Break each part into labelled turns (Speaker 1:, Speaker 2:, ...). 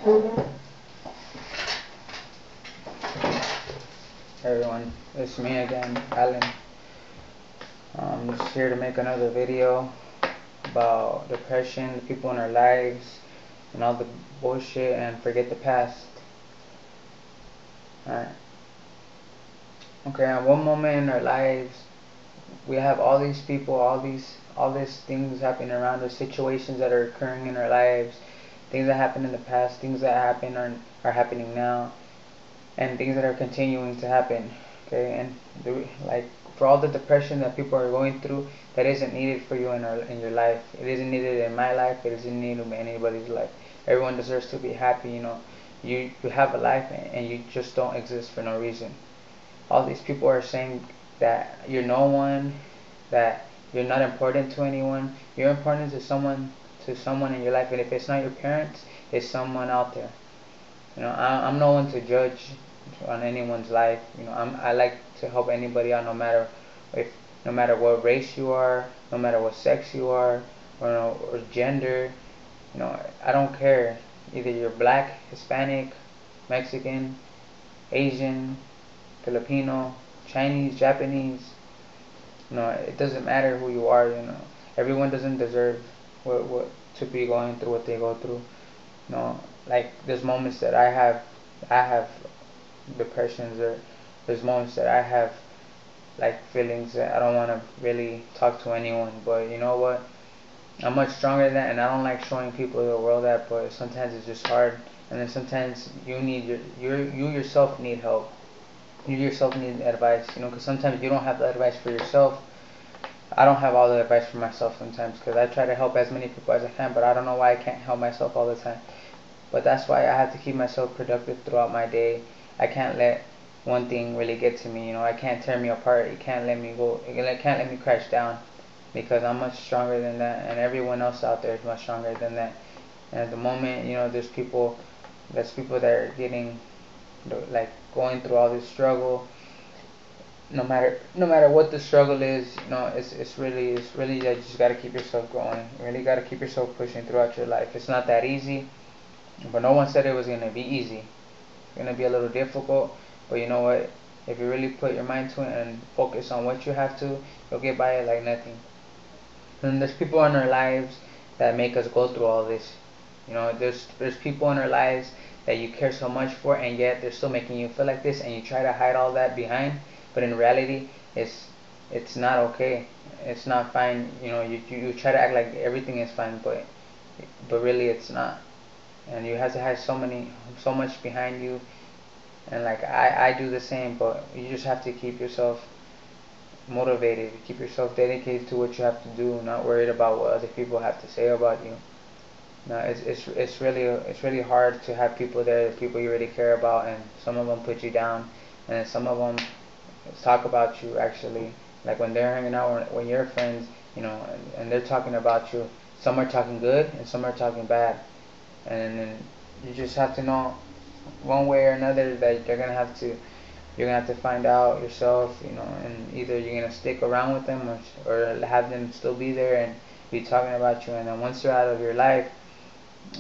Speaker 1: Hey everyone, it's me again, Alan. I'm just here to make another video about depression, the people in our lives, and all the bullshit, and forget the past. Alright. Okay, at one moment in our lives, we have all these people, all these things happening around us, situations that are occurring in our lives, things that happened in the past, things that happen are happening now, and things that are continuing to happen. Okay, and like for all the depression that people are going through, that isn't needed for you in your life. It isn't needed in my life. It isn't needed in anybody's life. Everyone deserves to be happy. You have a life and you just don't exist for no reason. All these people are saying that you're no one, that you're not important to anyone. You're important to someone in your life, and if it's not your parents, it's someone out there. I'm no one to judge on anyone's life. I like to help anybody out, if, no matter what race you are, no matter what sex you are, or gender. I don't care. Either you're black, Hispanic, Mexican, Asian, Filipino, Chinese, Japanese. It doesn't matter who you are. Everyone doesn't deserve what to be going through what they go through. Like there's moments that I have depressions, or there's moments that I have like feelings that I don't want to really talk to anyone. But you know what? I'm much stronger than that, and I don't like showing people the world that. But sometimes it's just hard, and then sometimes you yourself need help. You yourself need advice. Because sometimes you don't have the advice for yourself. I don't have all the advice for myself sometimes, because I try to help as many people as I can, but I don't know why I can't help myself all the time. But that's why I have to keep myself productive throughout my day. I can't let one thing really get to me. I can't tear me apart. It can't let me go. It can't let me crash down, because I'm much stronger than that, and everyone else out there is much stronger than that. And at the moment, there's people that are getting, like, going through all this struggle. No matter what the struggle is, it's really that you just gotta keep yourself going. You really gotta keep yourself pushing throughout your life. It's not that easy, but no one said it was gonna be easy. It's gonna be a little difficult, but you know what? If you really put your mind to it and focus on what you have to, you'll get by it like nothing. And there's people in our lives that make us go through all this. There's people in our lives that you care so much for, and yet they're still making you feel like this, and you try to hide all that behind. But in reality, it's not okay. It's not fine. You try to act like everything is fine, but really it's not. And you have to hide so much behind you. And like I do the same, but you just have to keep yourself motivated, keep yourself dedicated to what you have to do, not worried about what other people have to say about you. No, it's really hard to have people there, people you really care about, and some of them put you down, and some of them talk about you actually. Like when they're hanging out, when you're friends, and they're talking about you. Some are talking good, and some are talking bad, and then you just have to know one way or another that you're gonna have to find out yourself, and either you're gonna stick around with them, or have them still be there and be talking about you, and then once they're out of your life,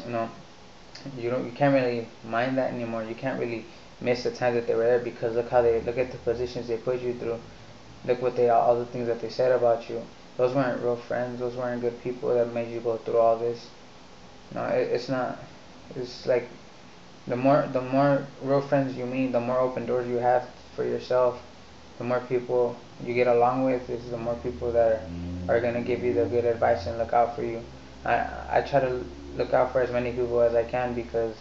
Speaker 1: you know, you can't really mind that anymore. You can't really miss the time that they were there, because look at the positions they put you through. Look what all the things that they said about you. Those weren't real friends. Those weren't good people that made you go through all this. It's not. It's like the more real friends you meet, the more open doors you have for yourself. The more people you get along with, is the more people that are gonna give you the good advice and look out for you. I try to look out for as many people as I can, because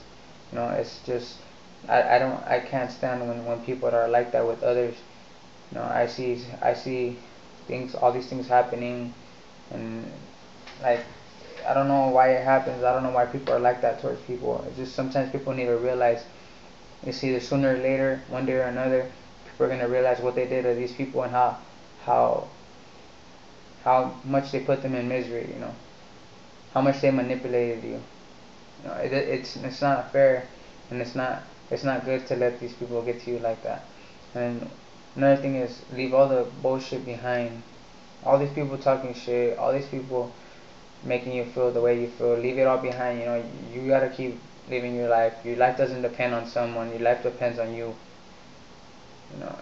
Speaker 1: it's just I can't stand when people are like that with others. I see things, all these things happening, and like I don't know why it happens. I don't know why people are like that towards people. It's just sometimes people need to realize, it's either sooner or later, one day or another, people are gonna realize what they did to these people, and how how much they put them in misery. How much they manipulated you. It's not fair, and it's not good to let these people get to you like that. And another thing is, leave all the bullshit behind. All these people talking shit, all these people making you feel the way you feel, leave it all behind. You gotta keep living your life. Your life doesn't depend on someone. Your life depends on you.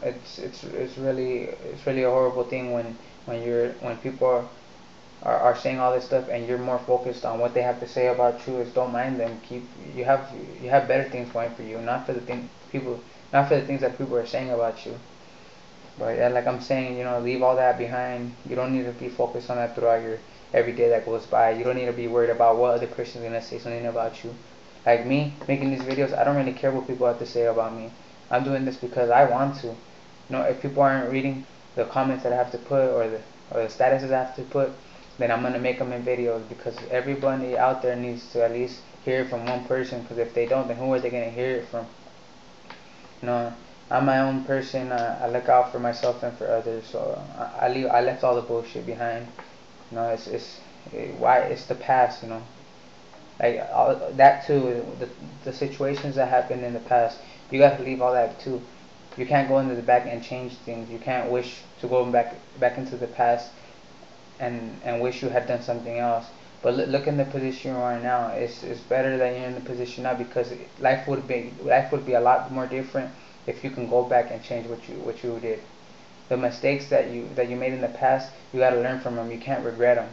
Speaker 1: It's really a horrible thing when people are saying all this stuff and you're more focused on what they have to say about you. Is don't mind them. You have better things going for you, not for the things that people are saying about you. But yeah, like I'm saying, leave all that behind. You don't need to be focused on that throughout your every day that goes by. You don't need to be worried about what other person's gonna say something about you. Like me making these videos, I don't really care what people have to say about me. I'm doing this because I want to. If people aren't reading the comments that I have to put or the statuses I have to put, then I'm gonna make them in videos because everybody out there needs to at least hear it from one person. Because if they don't, then who are they gonna hear it from? You know, I'm my own person. I look out for myself and for others. So I left all the bullshit behind. Why it's the past. Like that too. The situations that happened in the past, you got to leave all that too. You can't go into the back and change things. You can't wish to go back into the past and wish you had done something else. But look in the position you are now. It's better that you're in the position now because life would be a lot more different if you can go back and change what you did. The mistakes that you made in the past, you got to learn from them. You can't regret them.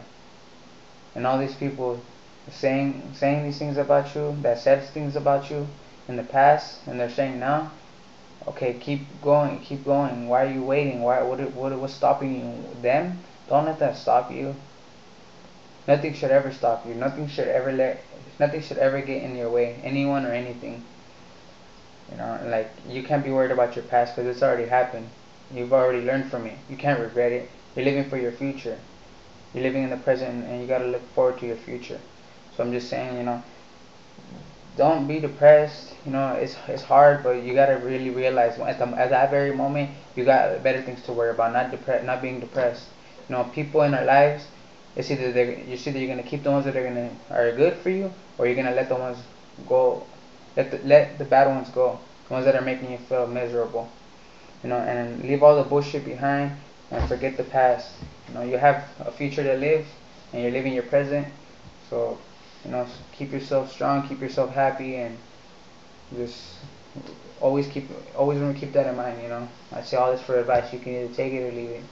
Speaker 1: And all these people saying these things about you, that said things about you in the past, and they're saying now, okay, keep going, keep going. Why are you waiting? What's stopping you? Them? Don't let that stop you. Nothing should ever stop you. Nothing should ever get in your way. Anyone or anything. Like you can't be worried about your past because it's already happened. You've already learned from it. You can't regret it. You're living for your future. You're living in the present, and you gotta look forward to your future. So I'm just saying, don't be depressed. It's hard, but you gotta really realize at that very moment you got better things to worry about, not being depressed. People in our lives, you're gonna keep the ones that are good for you, or you're gonna let the ones go, let the bad ones go, the ones that are making you feel miserable. And leave all the bullshit behind and forget the past. You have a future to live, and you're living your present. So, keep yourself strong, keep yourself happy, and just always remember keep that in mind. I say all this for advice. You can either take it or leave it.